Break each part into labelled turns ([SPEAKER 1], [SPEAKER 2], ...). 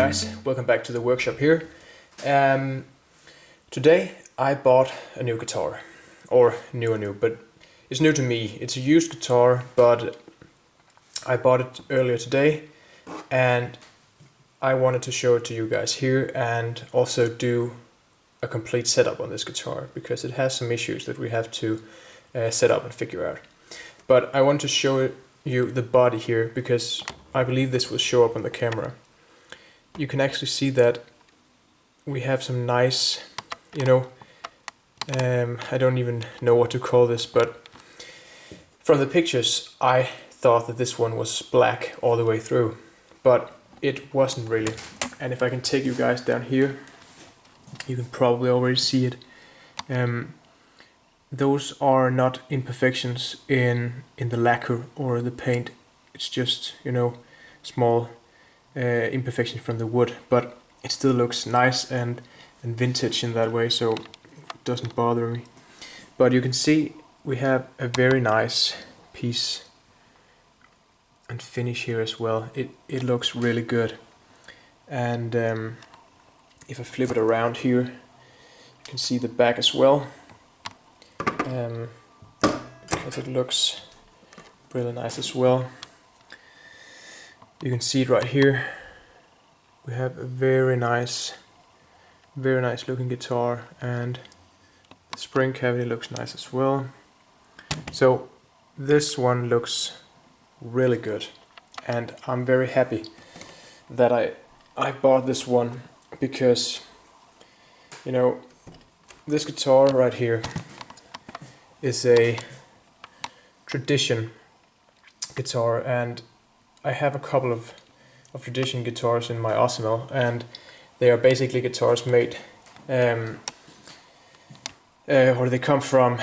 [SPEAKER 1] guys, welcome back to the workshop here. Today I bought a new guitar, or new, but it's new to me. It's a used guitar, but I bought it earlier today and I wanted to show it to you guys here and also do a complete setup on this guitar because it has some issues that we have to set up and figure out. But I want to show you the body here because I believe this will show up on the camera. You can actually see that we have some nice, I don't even know what to call this, but from the pictures I thought that this one was black all the way through, but it wasn't really. And if I can take you guys down here, you can probably already see it. Those are not imperfections in the lacquer or the paint. It's just, small imperfection from the wood, but it still looks nice and vintage in that way, so it doesn't bother me. But you can see we have a very nice piece and finish here as well. It looks really good. And if I flip it around here, you can see the back as well, because it looks really nice as well. You can see it right here. We have a very nice looking guitar, and the spring cavity looks nice as well. So this one looks really good, and I'm very happy that I bought this one because this guitar right here is a Tradition guitar, and I have a couple of Tradition guitars in my arsenal, and they are basically guitars made or they come from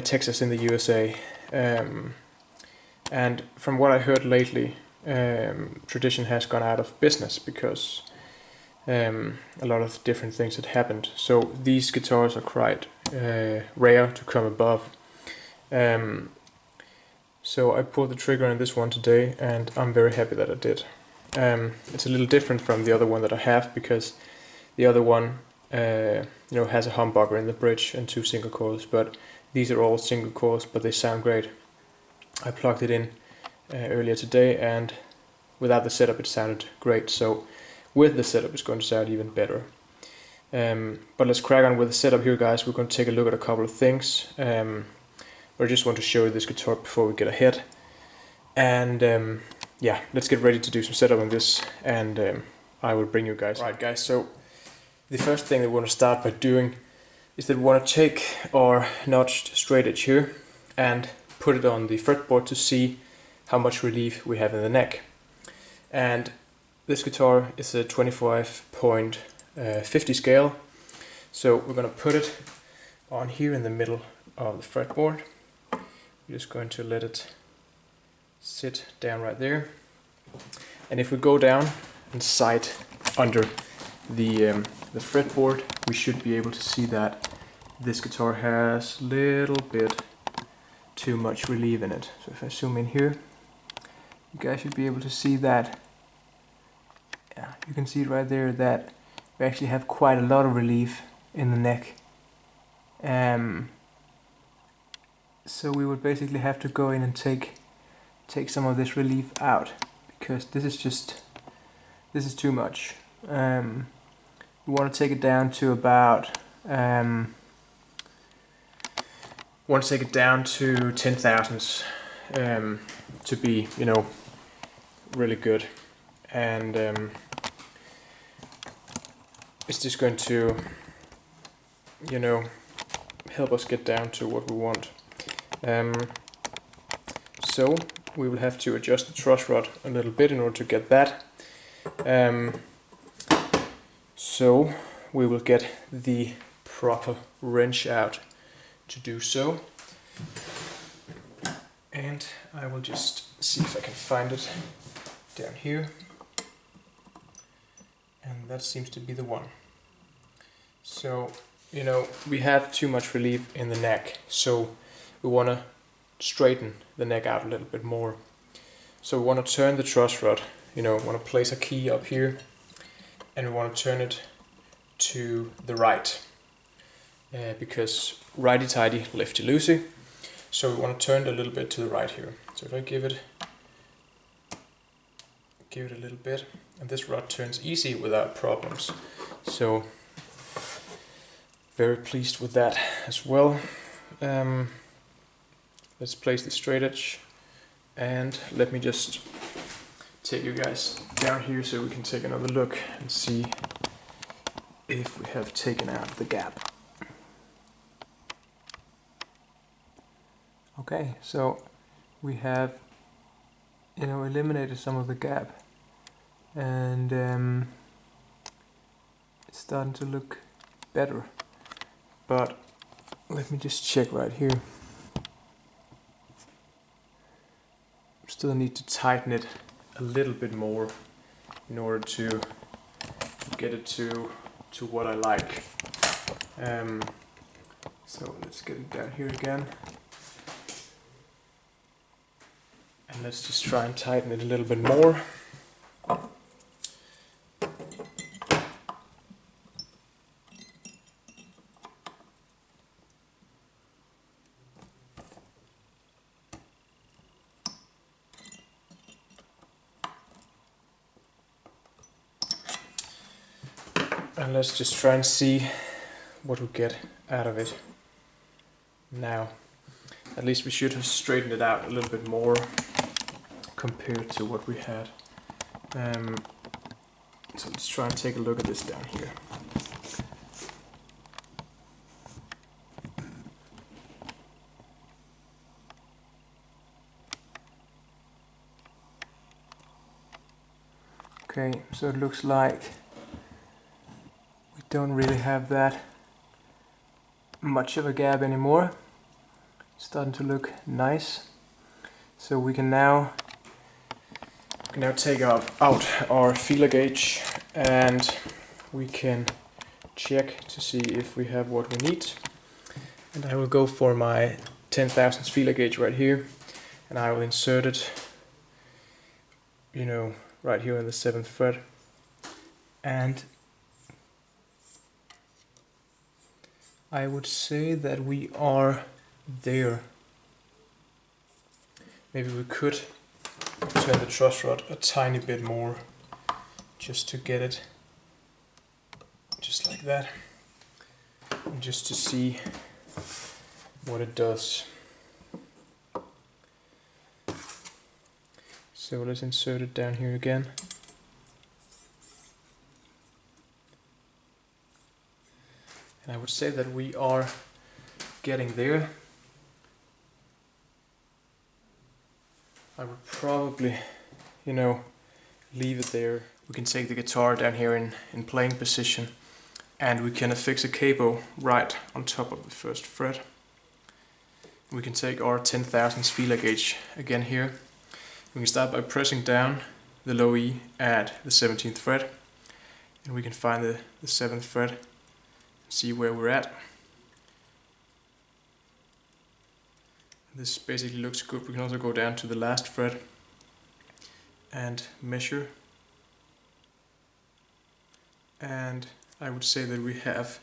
[SPEAKER 1] Texas in the USA, and from what I heard lately, Tradition has gone out of business because a lot of different things had happened. So these guitars are quite rare to come above. So I pulled the trigger on this one today, and I'm very happy that I did. It's a little different from the other one that I have, because the other one has a humbucker in the bridge and 2 single coils, but these are all single coils, but they sound great. I plugged it in earlier today, and without the setup it sounded great, so with the setup it's going to sound even better. But let's crack on with the setup here, guys. We're going to take a look at a couple of things. I just want to show you this guitar before we get ahead, and yeah, let's get ready to do some setup on this, and I will bring you guys. Right, guys, so the first thing that we want to start by doing is that we want to take our notched straight edge here and put it on the fretboard to see how much relief we have in the neck. And this guitar is a 25.50 scale, so we're going to put it on here in the middle of the fretboard. We're just going to let it sit down right there, and if we go down and sight under the fretboard, we should be able to see that this guitar has a little bit too much relief in it. So if I zoom in here, you guys should be able to see that. Yeah, you can see it right there that we actually have quite a lot of relief in the neck. So we would basically have to go in and take some of this relief out, because this is too much. We want to take it down to about 10 thousandths to be really good, and it's just going to help us get down to what we want. So we will have to adjust the truss rod a little bit in order to get that. So we will get the proper wrench out to do so. And I will just see if I can find it down here. And that seems to be the one. So, we have too much relief in the neck, so we want to straighten the neck out a little bit more. So we want to turn the truss rod, want to place a key up here and we want to turn it to the right, because righty-tighty, lefty-loosey. So we want to turn it a little bit to the right here. So if I give it a little bit, and this rod turns easy without problems. So very pleased with that as well. Let's place the straight edge, and let me just take you guys down here so we can take another look and see if we have taken out the gap. Okay, so we have, eliminated some of the gap, and it's starting to look better. But let me just check right here. Still need to tighten it a little bit more in order to get it to what I like. So let's get it down here again. And let's just try and tighten it a little bit more. And let's just try and see what we get out of it. Now, at least we should have straightened it out a little bit more compared to what we had. So let's try and take a look at this down here. Okay, so it looks like we don't really have that much of a gap anymore. It's starting to look nice. So we can now take out our feeler gauge, and we can check to see if we have what we need. And I will go for my 10,000 feeler gauge right here, and I will insert it, right here in the 7th fret. And I would say that we are there. Maybe we could turn the truss rod a tiny bit more just to get it just like that, and just to see what it does. So let's insert it down here again. And I would say that we are getting there. I would probably, leave it there. We can take the guitar down here in playing position, and we can affix a capo right on top of the 1st fret. We can take our 10,000 feeler gauge again here. We can start by pressing down the low E at the 17th fret, and we can find the 7th fret, see where we're at. This basically looks good. We can also go down to the last fret and measure. And I would say that we have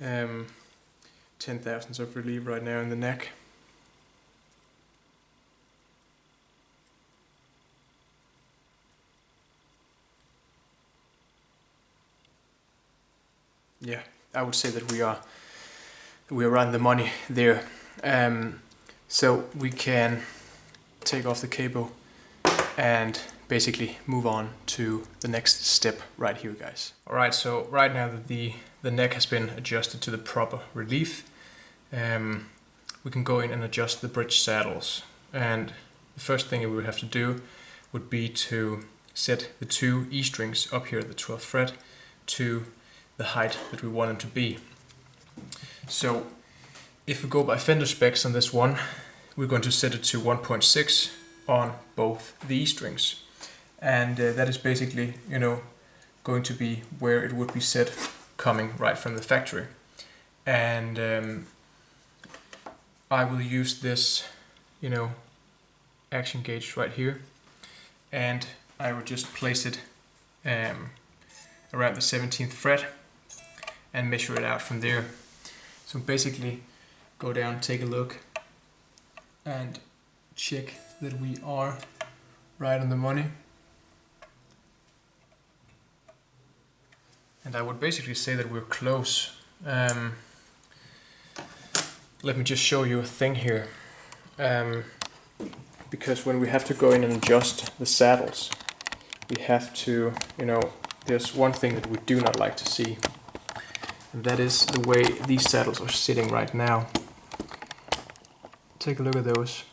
[SPEAKER 1] 10,000ths of relief right now in the neck. Yeah, I would say that we are around the money there. So we can take off the cable and basically move on to the next step right here, guys. Alright, so right now that the neck has been adjusted to the proper relief, we can go in and adjust the bridge saddles. And the first thing we would have to do would be to set the 2 E strings up here at the 12th fret to the height that we want them to be. So if we go by Fender specs on this one, we're going to set it to 1.6 on both the E strings. And that is basically, going to be where it would be set coming right from the factory. And I will use this, action gauge right here, and I will just place it around the 17th fret and measure it out from there. So basically go down, take a look and check that we are right on the money. And I would basically say that we're close. Let me just show you a thing here. Because when we have to go in and adjust the saddles, we have to, there's one thing that we do not like to see. And that is the way these saddles are sitting right now. Take a look at those.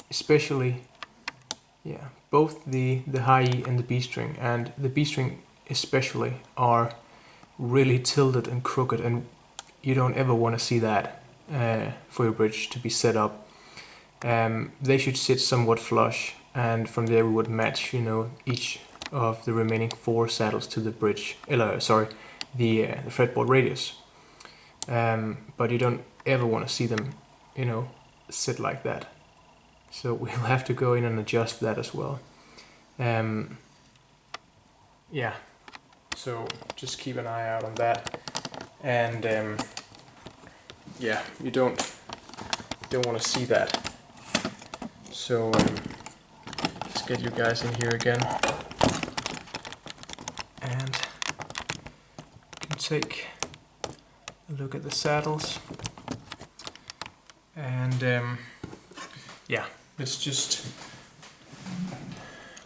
[SPEAKER 1] Especially, yeah, both the high E and the B string, and the B string especially, are really tilted and crooked, and you don't ever want to see that for your bridge to be set up. They should sit somewhat flush, and from there we would match, each of the remaining 4 saddles to the bridge, the fretboard radius. But you don't ever want to see them, sit like that. So we'll have to go in and adjust that as well. Yeah, so just keep an eye out on that. And yeah, you don't want to see that. So let's get you guys in here again. And you can take a look at the saddles. And yeah, let's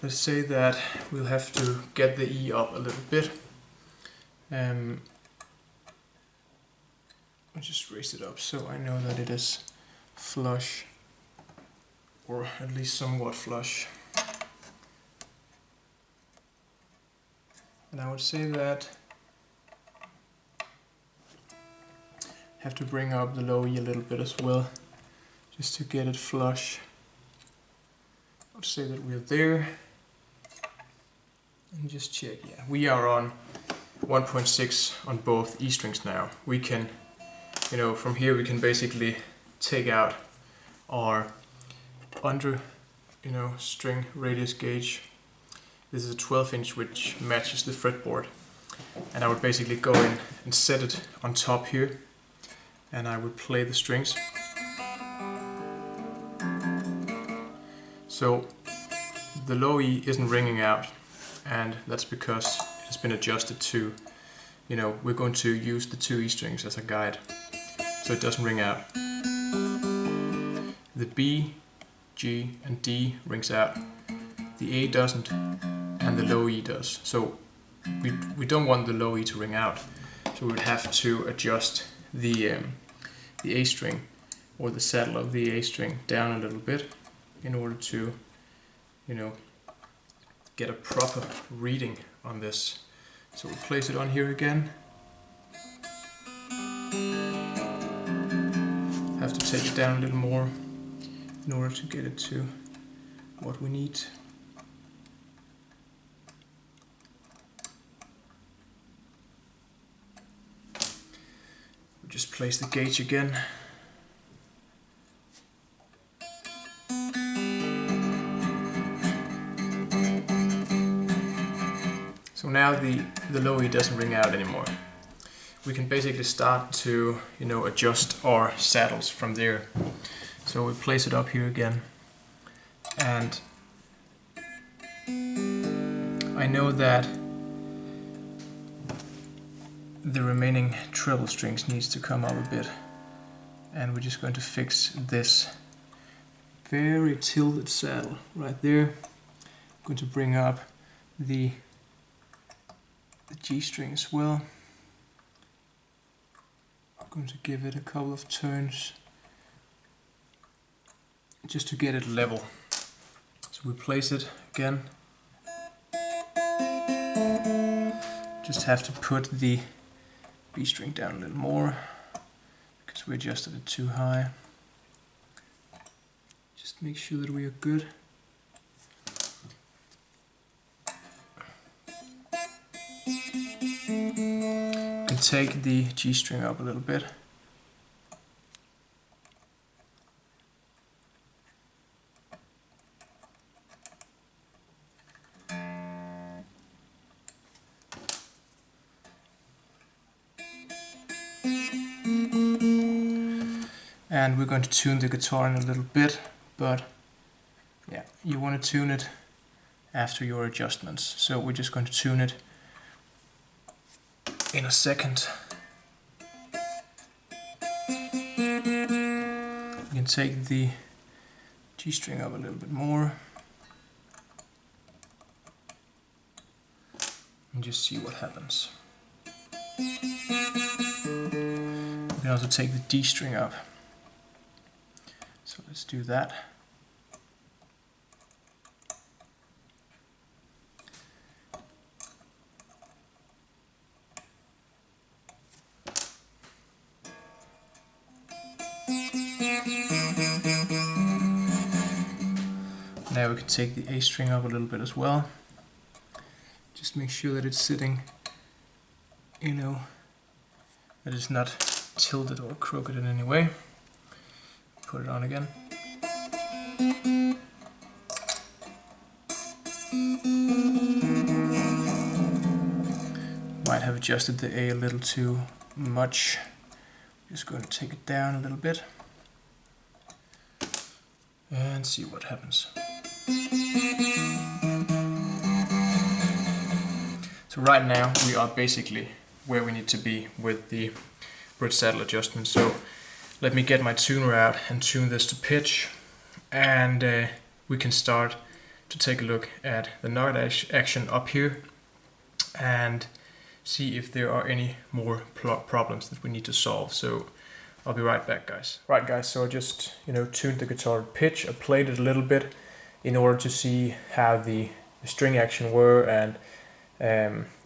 [SPEAKER 1] say that we'll have to get the E up a little bit. I'll just raise it up so I know that it is flush, or at least somewhat flush. And I would say that have to bring up the low E a little bit as well, just to get it flush. I would say that we're there. And just check, yeah, we are on 1.6 on both E strings now. We can, from here we can basically take out our under, string radius gauge. This is a 12-inch which matches the fretboard. And I would basically go in and set it on top here, and I would play the strings. So the low E isn't ringing out, and that's because it has been adjusted to, we're going to use the 2 E strings as a guide, so it doesn't ring out. The B, G and D rings out, the A doesn't, and the low E does. So we don't want the low E to ring out, so we would have to adjust the A string, or the saddle of the A string, down a little bit in order to, get a proper reading on this. So we'll place it on here again. Have to take it down a little more in order to get it to what we need. We'll just place the gauge again. So now the low E doesn't ring out anymore. We can basically start to, adjust our saddles from there. So we place it up here again, and I know that the remaining treble strings needs to come up a bit, and we're just going to fix this very tilted saddle right there. I'm going to bring up the G string as well. I'm going to give it a couple of turns just to get it level. So we place it again. Just have to put the B string down a little more because we adjusted it too high. Just make sure that we are good. And take the G string up a little bit. and we're going to tune the guitar in a little bit, but yeah, you want to tune it after your adjustments. So we're just going to tune it in a second. You can take the G string up a little bit more and just see what happens. You can also take the D string up. So let's do that. Now we can take the A string up a little bit as well. Just make sure that it's sitting, you know, that it's not tilted or crooked in any way. Put it on again. Might have adjusted the A a little too much. Just going to take it down a little bit and see what happens. So right now we are basically where we need to be with the bridge saddle adjustment. So let me get my tuner out and tune this to pitch, and we can start to take a look at the knot action up here and see if there are any more problems that we need to solve. So I'll be right back, guys. Right, guys, so I just, tuned the guitar to pitch. I played it a little bit in order to see how the string action were and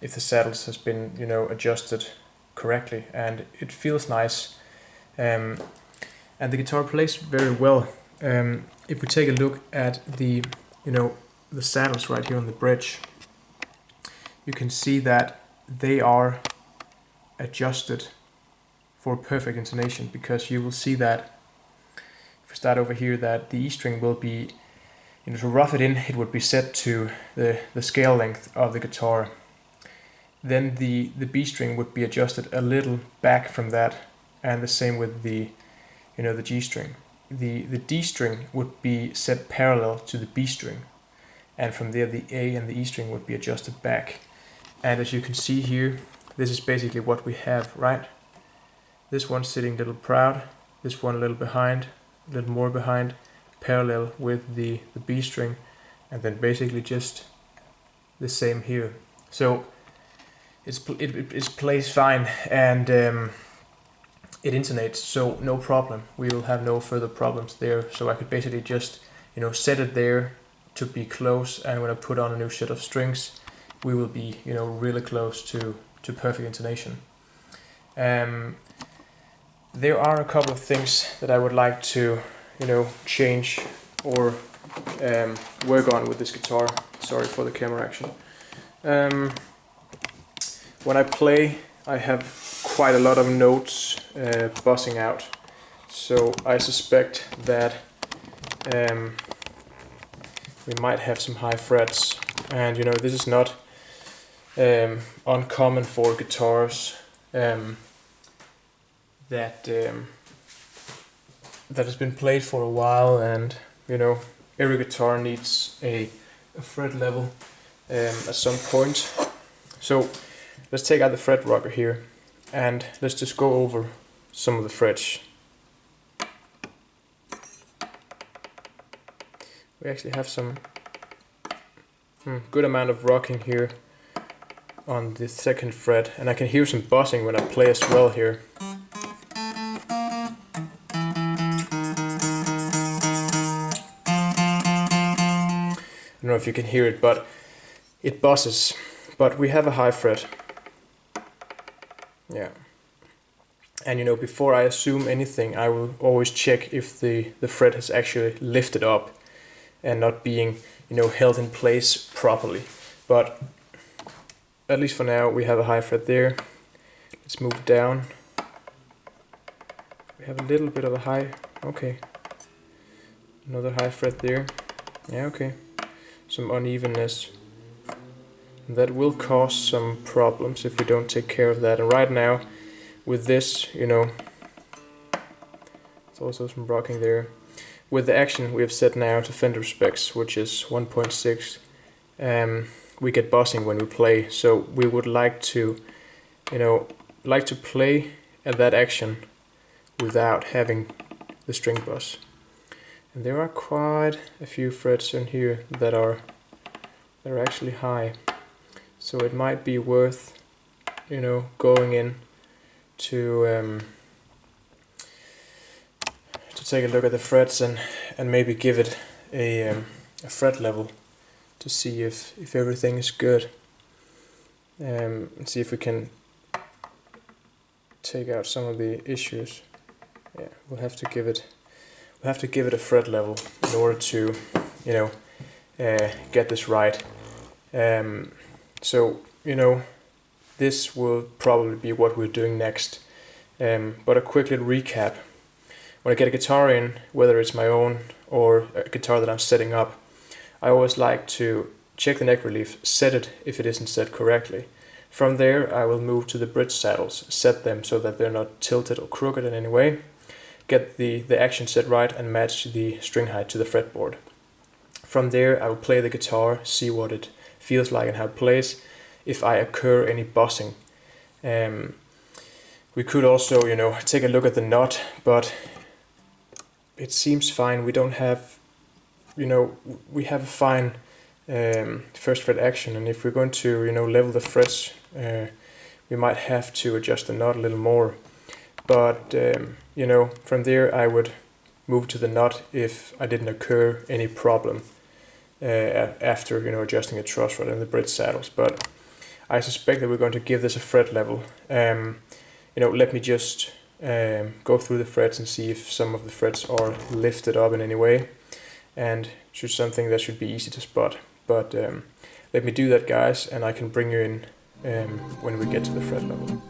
[SPEAKER 1] if the saddles has been, adjusted correctly, and it feels nice. And the guitar plays very well. If we take a look at the, the saddles right here on the bridge, you can see that they are adjusted for perfect intonation, because you will see that if we start over here, that the E string will be, to rough it in, it would be set to the scale length of the guitar. Then the B string would be adjusted a little back from that, and the same with the the G string. The D string would be set parallel to the B string, and from there the A and the E string would be adjusted back. And as you can see here, this is basically what we have, right? This one sitting a little proud, this one a little behind, a little more behind, parallel with the B string, and then basically just the same here. So it plays fine, and it intonates, so no problem. We will have no further problems there. So I could basically just set it there to be close, and when I put on a new set of strings, we will be really close to perfect intonation. There are a couple of things that I would like to change or work on with this guitar. Sorry for the camera action. When I play, I have quite a lot of notes buzzing out, so I suspect that we might have some high frets, and this is not uncommon for guitars that has been played for a while, and every guitar needs a fret level at some point. So let's take out the fret rocker here, and let's just go over some of the frets. We actually have some good amount of rocking here on the second fret, and I can hear some buzzing when I play as well here. I don't know if you can hear it, but it buzzes. But we have a high fret. Yeah. And before I assume anything, I will always check if the fret has actually lifted up and not being held in place properly. But at least for now, we have a high fret there. Let's move down. We have a little bit of a high, okay. Another high fret there. Yeah, okay. Some unevenness. And that will cause some problems if we don't take care of that. And right now, with this, it's also some rocking there. With the action we have set now to Fender specs, which is 1.6, we get buzzing when we play, so we would like to, play at that action without having the string buzz. And there are quite a few frets in here that are actually high, so it might be worth, going in to take a look at the frets and maybe give it a fret level to see if everything is good, and see if we can take out some of the issues. Yeah, we'll have to give it a fret level in order to get this right. So this will probably be what we're doing next, but a quick little recap. When I get a guitar in, whether it's my own or a guitar that I'm setting up, I always like to check the neck relief, set it if it isn't set correctly. From there I will move to the bridge saddles, set them so that they're not tilted or crooked in any way, get the action set right and match the string height to the fretboard. From there I will play the guitar, see what it feels like and how it plays, if I occur any buzzing. We could also, take a look at the nut, but it seems fine. We don't have, we have a fine first fret action, and if we're going to, level the frets, we might have to adjust the nut a little more. But, from there I would move to the nut if I didn't occur any problem after, adjusting a truss rod and the bridge saddles. But I suspect that we're going to give this a fret level. Let me just go through the frets and see if some of the frets are lifted up in any way, and should something that should be easy to spot. But let me do that, guys, and I can bring you in when we get to the fret level.